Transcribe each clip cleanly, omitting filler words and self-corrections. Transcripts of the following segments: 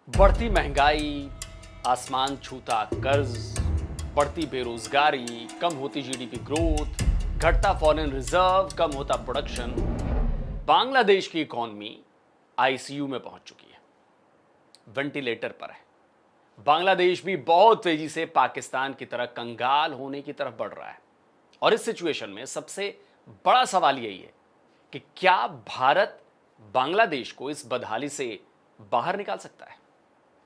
बढ़ती महंगाई, आसमान छूता कर्ज, बढ़ती बेरोजगारी, कम होती जीडीपी ग्रोथ, घटता फॉरेन रिजर्व, कम होता प्रोडक्शन, बांग्लादेश की इकॉनमी आईसीयू में पहुंच चुकी है, वेंटिलेटर पर है। बांग्लादेश भी बहुत तेजी से पाकिस्तान की तरह कंगाल होने की तरफ बढ़ रहा है। और इस सिचुएशन में सबसे बड़ा सवाल यही है कि क्या भारत बांग्लादेश को इस बदहाली से बाहर निकाल सकता है।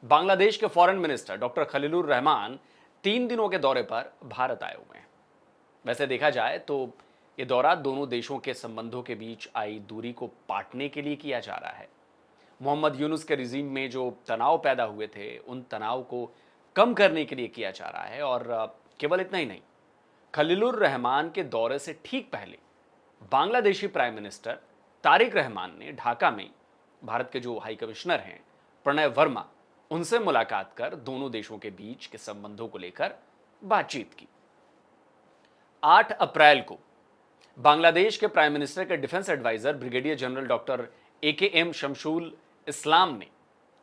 बांग्लादेश के foreign minister doctor Khalilur Rahman 3 दिनों के दौरे पर भारत आए हुए हैं। वैसे देखा जाए तो यह दौरा दोनों देशों के संबंधों के बीच आई दूरी को पाटने के लिए किया जा रहा है। मोहम्मद यूनुस के रिजीम में जो तनाव पैदा हुए थे, उन तनाव को कम करने के लिए किया जा रहा है। और केवल इतना ही नहीं, खलीलुर रहमान के दौरे से ठीक पहले बांग्लादेशी प्राइम मिनिस्टर तारिक रहमान ने ढाका में भारत के जो हाई कमिश्नर हैं प्रणय वर्मा, उनसे मुलाकात कर दोनों देशों के बीच के संबंधों को लेकर बातचीत की। 8 अप्रैल को बांग्लादेश के प्राइम मिनिस्टर के defence adviser brigadier general doctor AKM Shamsul Islam ने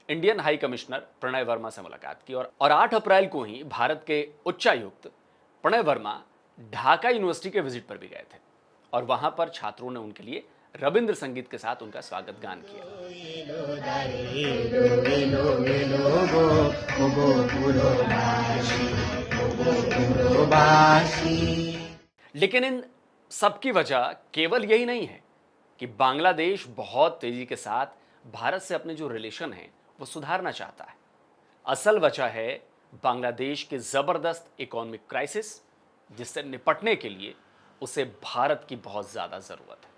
Indian high commissioner Pranay Verma से मुलाकात की। और 8 अप्रैल को ही भारत के उच्चायुक्त प्रणय वर्मा ढाका यूनिवर्सिटी के विजिट पर भी गए थे और वहां पर छात्रों ने उनके लिए रविंद्र संगीत के साथ उनका स्वागत गान किया। लेकिन इन सबकी वजह केवल यही नहीं है कि बांग्लादेश बहुत तेजी के साथ भारत से अपने जो रिलेशन है वो सुधारना चाहता है। असल वजह है बांग्लादेश के जबरदस्त इकोनॉमिक क्राइसिस, जिससे निपटने के लिए उसे भारत की बहुत ज्यादा जरूरत है।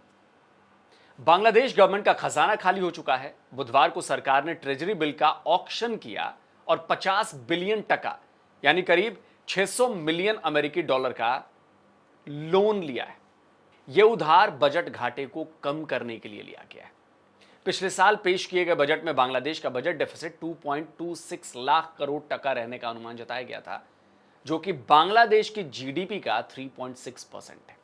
बांग्लादेश गवर्नमेंट का खजाना खाली हो चुका है। बुधवार को सरकार ने ट्रेजरी बिल का ऑक्शन किया और 50 बिलियन टका यानी करीब 600 मिलियन अमेरिकी डॉलर का लोन लिया है। यह उधार बजट घाटे को कम करने के लिए लिया गया है। पिछले साल पेश किए गए बजट में बांग्लादेश का बजट डेफिसिट 2.26 लाख करोड़ टका रहने का अनुमान जताया गया था, जो कि बांग्लादेश की जीडीपी का 3.6% है।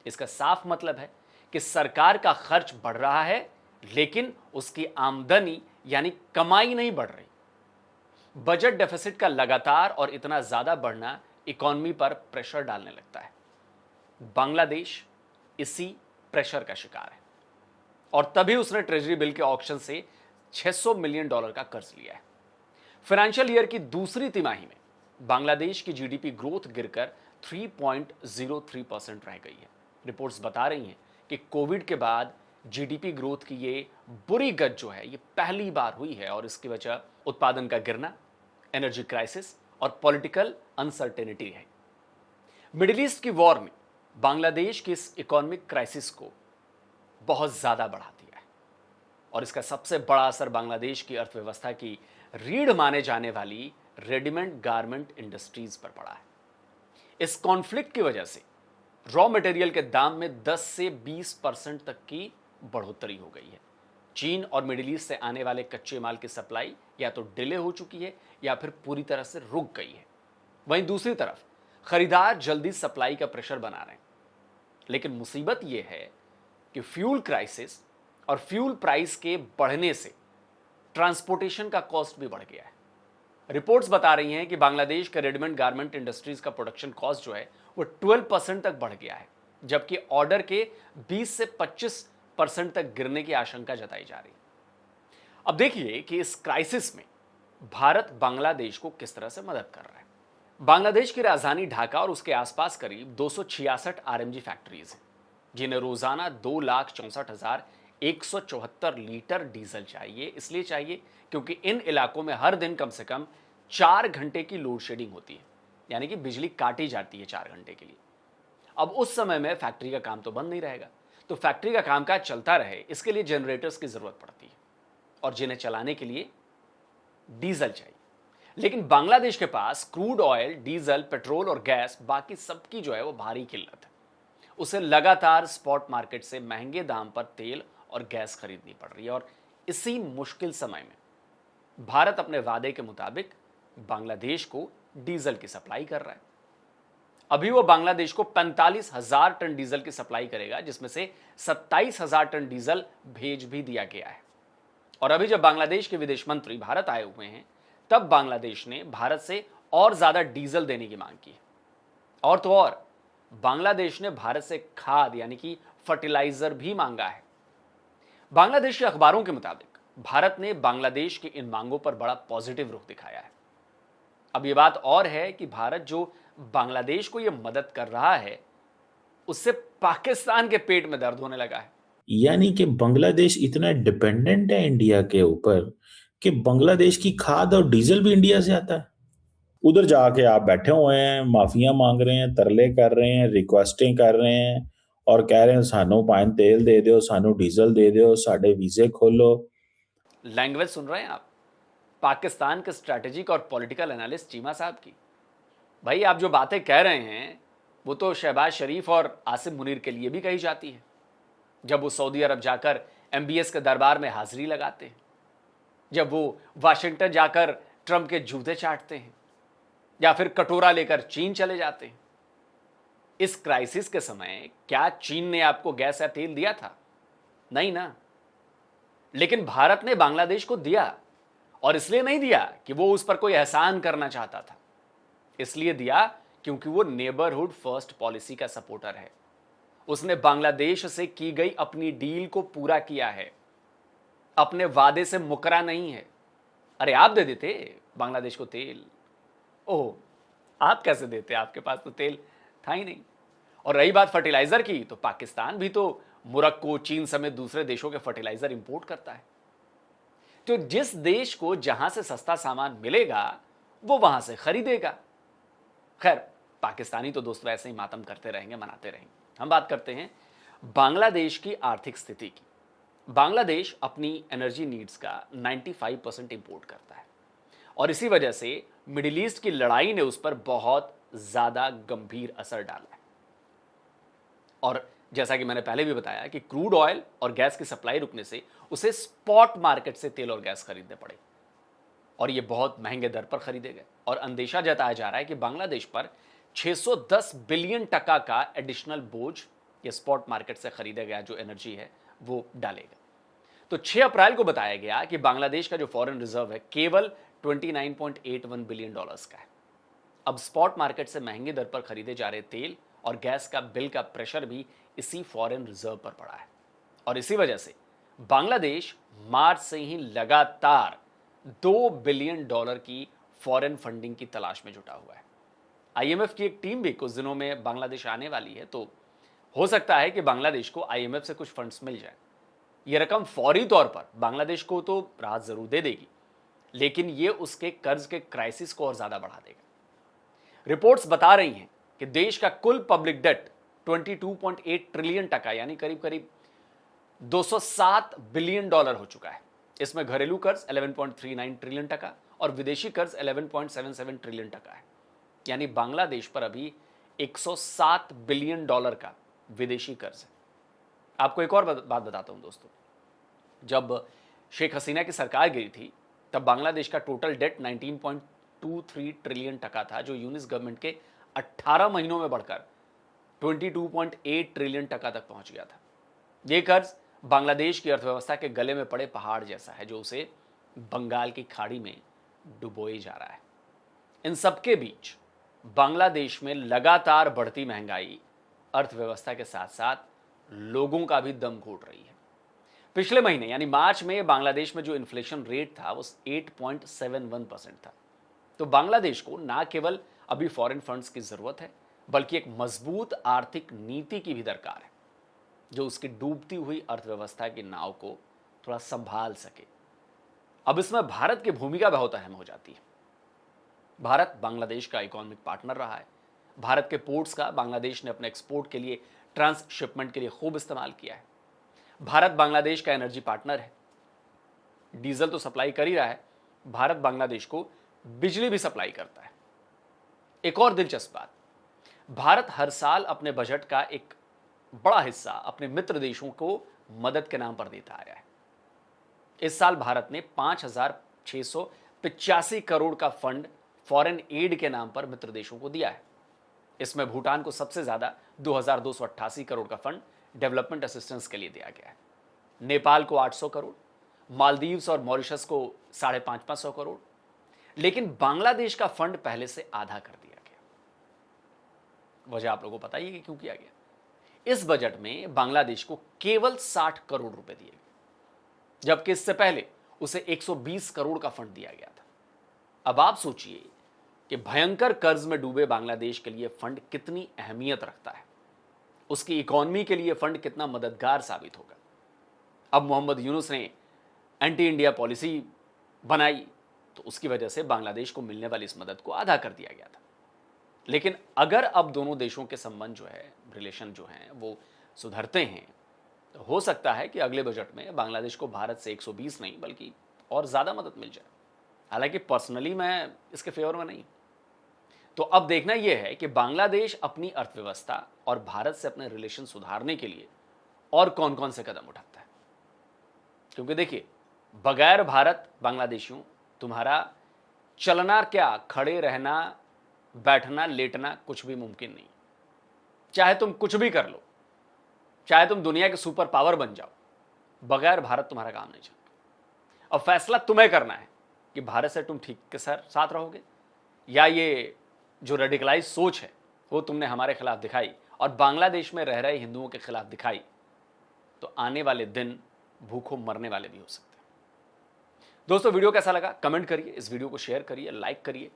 इसका साफ मतलब है कि सरकार का खर्च बढ़ रहा है, लेकिन उसकी आमदनी यानी कमाई नहीं बढ़ रही। बजट डेफिसिट का लगातार और इतना ज्यादा बढ़ना इकोनॉमी पर प्रेशर डालने लगता है। बांग्लादेश इसी प्रेशर का शिकार है और तभी उसने ट्रेजरी बिल के ऑक्शन से 600 मिलियन डॉलर का कर्ज लिया है। फाइनेंशियल ईयर की दूसरी तिमाही में बांग्लादेश की जीडीपी ग्रोथ गिरकर 3.03% रह गई है। रिपोर्ट्स बता रही हैं कि कोविड के बाद जीडीपी ग्रोथ की ये बुरी गत जो है ये पहली बार हुई है और इसकी वजह उत्पादन का गिरना, एनर्जी क्राइसिस और पॉलिटिकल अनसर्टेनिटी है। मिडिल ईस्ट की वॉर ने बांग्लादेश की इस इकोनॉमिक क्राइसिस को बहुत ज्यादा बढ़ा दिया है और इसका सबसे बड़ा असर बांग्लादेश की अर्थव्यवस्था की रीढ़ माने जाने वाली रेडीमेड गारमेंट इंडस्ट्रीज पर पड़ा है। इस कॉन्फ्लिक्ट की वजह से रॉ मटेरियल के दाम में 10 से 20% तक की बढ़ोतरी हो गई है। चीन और मिडिल ईस्ट से आने वाले कच्चे माल की सप्लाई या तो डिले हो चुकी है या फिर पूरी तरह से रुक गई है। वहीं दूसरी तरफ खरीदार जल्दी सप्लाई का प्रेशर बना रहे हैं। लेकिन मुसीबत यह है कि फ्यूल क्राइसिस और फ्यूल प्राइस के बढ़ने से ट्रांसपोर्टेशन का कॉस्ट भी बढ़ गया है। रिपोर्ट्स बता रही हैं कि बांग्लादेश के रेडीमेड गारमेंट इंडस्ट्रीज का प्रोडक्शन कॉस्ट जो है वो 12% तक बढ़ गया है, जबकि ऑर्डर के 20 से 25% तक गिरने की आशंका जताई जा रही है। अब देखिए कि इस क्राइसिस में भारत बांग्लादेश को किस तरह से मदद कर रहा है। बांग्लादेश की राजधानी ढाका और उसके आसपास करीब 266 RMG फैक्ट्रीज हैं, जिन्हें रोजाना 2,64,174 लीटर डीजल चाहिए। इसलिए चाहिए क्योंकि इन इलाकों में हर दिन कम से कम 4 घंटे की लोड शेडिंग होती है, यानी कि बिजली काटी जाती है 4 घंटे के लिए। अब उस समय में फैक्ट्री का काम तो बंद नहीं रहेगा, तो फैक्ट्री का कामकाज चलता रहे इसके लिए जनरेटर्स की जरूरत पड़ती है और जिन्हें चलाने के लिए डीजल चाहिए। लेकिन बांग्लादेश के पास क्रूड ऑयल, डीजल, पेट्रोल और गैस बाकी सबकी जो है वो भारी किल्लत है। उसे लगातार स्पॉट मार्केट से महंगे दाम पर तेल और गैस खरीदनी पड़ रही है और इसी मुश्किल समय में भारत अपने वादे के मुताबिक बांग्लादेश को डीजल की सप्लाई कर रहा है। अभी वो बांग्लादेश को 45,000 टन डीजल की सप्लाई करेगा, जिसमें से 27,000 टन डीजल भेज भी दिया गया है। और अभी जब बांग्लादेश के विदेश मंत्री भारत आए हुए हैं, तब बांग्लादेश ने भारत से और ज्यादा डीजल देने की मांग की। और तो और बांग्लादेश ने भारत से खाद यानी कि फर्टिलाइजर भी मांगा है। बांग्लादेश के अखबारों के मुताबिक भारत ने बांग्लादेश की इन मांगों पर बड़ा पॉजिटिव रुख दिखाया है। अब यह बात और है कि भारत जो बांग्लादेश को यह मदद कर रहा है, उससे पाकिस्तान के पेट में दर्द होने लगा है। यानी कि बांग्लादेश इतना डिपेंडेंट है इंडिया के ऊपर कि बांग्लादेश की खाद और डीजल भी इंडिया से आता है। उधर जाके आप बैठे हुए हैं, माफिया मांग रहे हैं, तरले कर रहे हैं, रिक्वेस्टिंग कर रहे हैं और कह रहे हैं सानू पान तेल दे दो, सानू डीजल दे दो, साडे वीजे खोलो। लैंग्वेज सुन रहे हैं आप पाकिस्तान के स्ट्रैटेजिक और पॉलिटिकल एनालिस्ट चीमा साहब की। भाई आप जो बातें कह रहे हैं वो तो शहबाज शरीफ और आसिम मुनीर के लिए भी कही जाती है, जब वो सऊदी अरब जाकर एमबीएस के दरबार में हाजिरी लगाते हैं, जब वो वाशिंगटन जाकर ट्रंप के जूते चाटते हैं, या फिर कटोरा लेकर चीन चले जाते हैं। इस क्राइसिस के समय क्या चीन ने आपको गैस या तेल दिया था? नहीं ना। लेकिन भारत ने बांग्लादेश को दिया, और इसलिए नहीं दिया कि वो उस पर कोई एहसान करना चाहता था, इसलिए दिया क्योंकि वो नेबरहुड फर्स्ट पॉलिसी का सपोर्टर है। उसने बांग्लादेश से की गई अपनी डील को पूरा किया है, अपने वादे से मुकरा नहीं है। अरे आप दे देते बांग्लादेश को तेल। ओह, आप कैसे देते? आपके पास तो तेल था ही नहीं। और रही बात फर्टिलाइजर की, तो पाकिस्तान भी तो मोरक्को, चीन समेत दूसरे देशों के फर्टिलाइजर इंपोर्ट करता है। तो जिस देश को जहां से सस्ता सामान मिलेगा वो वहां से खरीदेगा। खैर, पाकिस्तानी तो दोस्तों ऐसे ही मातम करते रहेंगे, मनाते रहेंगे। हम बात करते हैं बांग्लादेश की आर्थिक स्थिति की। बांग्लादेश अपनी एनर्जी नीड्स का 95% इंपोर्ट करता है, और इसी वजह से मिडिल ईस्ट की लड़ाई ने उस पर बहुत ज्यादा गंभीर असर डाला है। और जैसा कि मैंने पहले भी बताया कि क्रूड ऑयल और गैस की सप्लाई रुकने से उसे स्पॉट मार्केट से तेल और गैस खरीदने पड़े, और ये बहुत महंगे दर पर खरीदे गए। और अंदेशा जताया जा रहा है कि बांग्लादेश पर 610 बिलियन टका का एडिशनल बोझ ये स्पॉट मार्केट से खरीदा गया जो एनर्जी है वो डालेगा। तो 6 अप्रैल को बताया गया कि बांग्लादेश का जो फॉरेन रिजर्व है केवल $29.81 बिलियन का है। अब स्पॉट मार्केट से महंगी दर पर खरीदे जा रहे तेल और गैस का बिल का प्रेशर भी इसी फॉरेन रिजर्व पर पड़ा है, और इसी वजह से बांग्लादेश मार्च से ही लगातार $2 बिलियन की फॉरेन फंडिंग की तलाश में जुटा हुआ है। आईएमएफ की एक टीम भी कुछ दिनों में बांग्लादेश आने वाली है, तो हो सकता है कि बांग्लादेश को आईएमएफ से कुछ फंड्स मिल जाए। यह रकम फौरी तौर पर बांग्लादेश को तो राहत जरूर दे देगी, लेकिन यह उसके कर्ज के क्राइसिस को और ज्यादा बढ़ा देगा। रिपोर्ट्स बता रही हैं कि देश का कुल पब्लिक डेट 22.8 ट्रिलियन टका यानी करीब करीब $207 बिलियन हो चुका है। इसमें घरेलू कर्ज 11.39 ट्रिलियन टका और विदेशी कर्ज 11.77 ट्रिलियन टका है। यानी बांग्लादेश पर अभी $107 बिलियन का विदेशी कर्ज है। आपको एक और बात बताता हूं दोस्तों, जब शेख हसीना की सरकार गिरी थी तब बांग्लादेश का टोटल डेट 19.23 ट्रिलियन टका था, जो यूनिस गवर्नमेंट के 18 महीनों में बढ़कर 22.8 ट्रिलियन टका तक पहुंच गया था। यह कर्ज बांग्लादेश की अर्थव्यवस्था के गले में पड़े पहाड़ जैसा है, जो उसे बंगाल की खाड़ी में डुबोए जा रहा है। इन सबके बीच बांग्लादेश में लगातार बढ़ती महंगाई अर्थव्यवस्था के साथ साथ लोगों का भी दम घोट रही है। पिछले महीने यानी मार्च में बांग्लादेश में जो इन्फ्लेशन रेट था वो 8.71% था। तो बांग्लादेश को ना केवल अभी फॉरेन फंड्स की जरूरत है, बल्कि एक मजबूत आर्थिक नीति की भी दरकार है, जो उसकी डूबती हुई अर्थव्यवस्था की नाव को थोड़ा संभाल सके। अब इसमें भारत की भूमिका बहुत अहम हो जाती है। भारत बांग्लादेश का इकोनॉमिक पार्टनर रहा है। भारत के पोर्ट्स का बांग्लादेश ने अपने एक्सपोर्ट के लिए, ट्रांसशिपमेंट के लिए खूब इस्तेमाल किया है। भारत बांग्लादेश का एनर्जी पार्टनर है। डीजल तो सप्लाई कर ही रहा है, भारत बांग्लादेश को बिजली भी सप्लाई करता है। एक और दिलचस्प बात, भारत हर साल अपने बजट का एक बड़ा हिस्सा अपने मित्र देशों को मदद के नाम पर देता आया है। इस साल भारत ने 5,685 करोड़ का फंड फॉरेन एड के नाम पर मित्र देशों को दिया है। इसमें भूटान को सबसे ज्यादा 2,288 करोड़ का फंड डेवलपमेंट असिस्टेंस के लिए दिया गया है। नेपाल को 800 करोड़, मालदीव्स और मॉरिशस को 550 करोड़, लेकिन बांग्लादेश का फंड पहले से आधा कर दिया गया। वजह आप लोगों को पता ही है कि क्यों किया गया। इस बजट में बांग्लादेश को केवल 60 करोड़ रुपए दिए गए, जबकि इससे पहले उसे 120 करोड़ का फंड दिया गया था। अब आप सोचिए कि भयंकर कर्ज में डूबे बांग्लादेश के लिए फंड कितनी अहमियत रखता है, उसकी इकोनॉमी के लिए फंड कितना मददगार साबित होगा। अब मोहम्मद यूनुस ने एंटी इंडिया पॉलिसी बनाई तो उसकी वजह से बांग्लादेश को मिलने वाली इस मदद को आधा कर दिया गया था। लेकिन अगर अब दोनों देशों के संबंध जो है, रिलेशन जो हैं वो सुधरते हैं, तो हो सकता है कि अगले बजट में बांग्लादेश को भारत से 120 नहीं बल्कि और ज़्यादा मदद मिल जाए। हालांकि पर्सनली मैं इसके फेवर में नहीं। तो अब देखना यह है कि बांग्लादेश अपनी अर्थव्यवस्था और भारत से अपने रिलेशन सुधारने के लिए और कौन कौन से कदम उठाता है। क्योंकि देखिए, बगैर भारत बांग्लादेशियों तुम्हारा चलना क्या, खड़े रहना, बैठना, लेटना कुछ भी मुमकिन नहीं। चाहे तुम कुछ भी कर लो, चाहे तुम दुनिया के सुपर पावर बन जाओ, बगैर भारत तुम्हारा काम नहीं चलता। अब फैसला तुम्हें करना है कि भारत से तुम ठीक के साथ रहोगे, या ये जो रेडिकलाइज सोच है वो तुमने हमारे खिलाफ दिखाई और बांग्लादेश में रह रहे हिंदुओं के खिलाफ दिखाई, तो आने वाले दिन भूखों मरने वाले भी हो सकते हैं। दोस्तों, वीडियो कैसा लगा कमेंट करिए, इस वीडियो को शेयर करिए, लाइक करिए,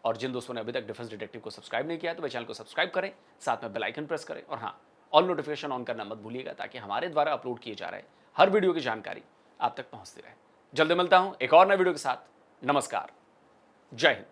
और जिन दोस्तों ने अभी तक डिफेंस डिटेक्टिव को सब्सक्राइब नहीं किया है तो वे चैनल को सब्सक्राइब करें, साथ में बेल आइकन प्रेस करें, और हाँ, ऑल नोटिफिकेशन ऑन करना मत भूलिएगा ताकि हमारे द्वारा अपलोड किए जा रहे हर वीडियो की जानकारी आप तक पहुंचती रहे। जल्दी मिलता हूं एक और नए वीडियो के साथ। नमस्कार, जय हिंद।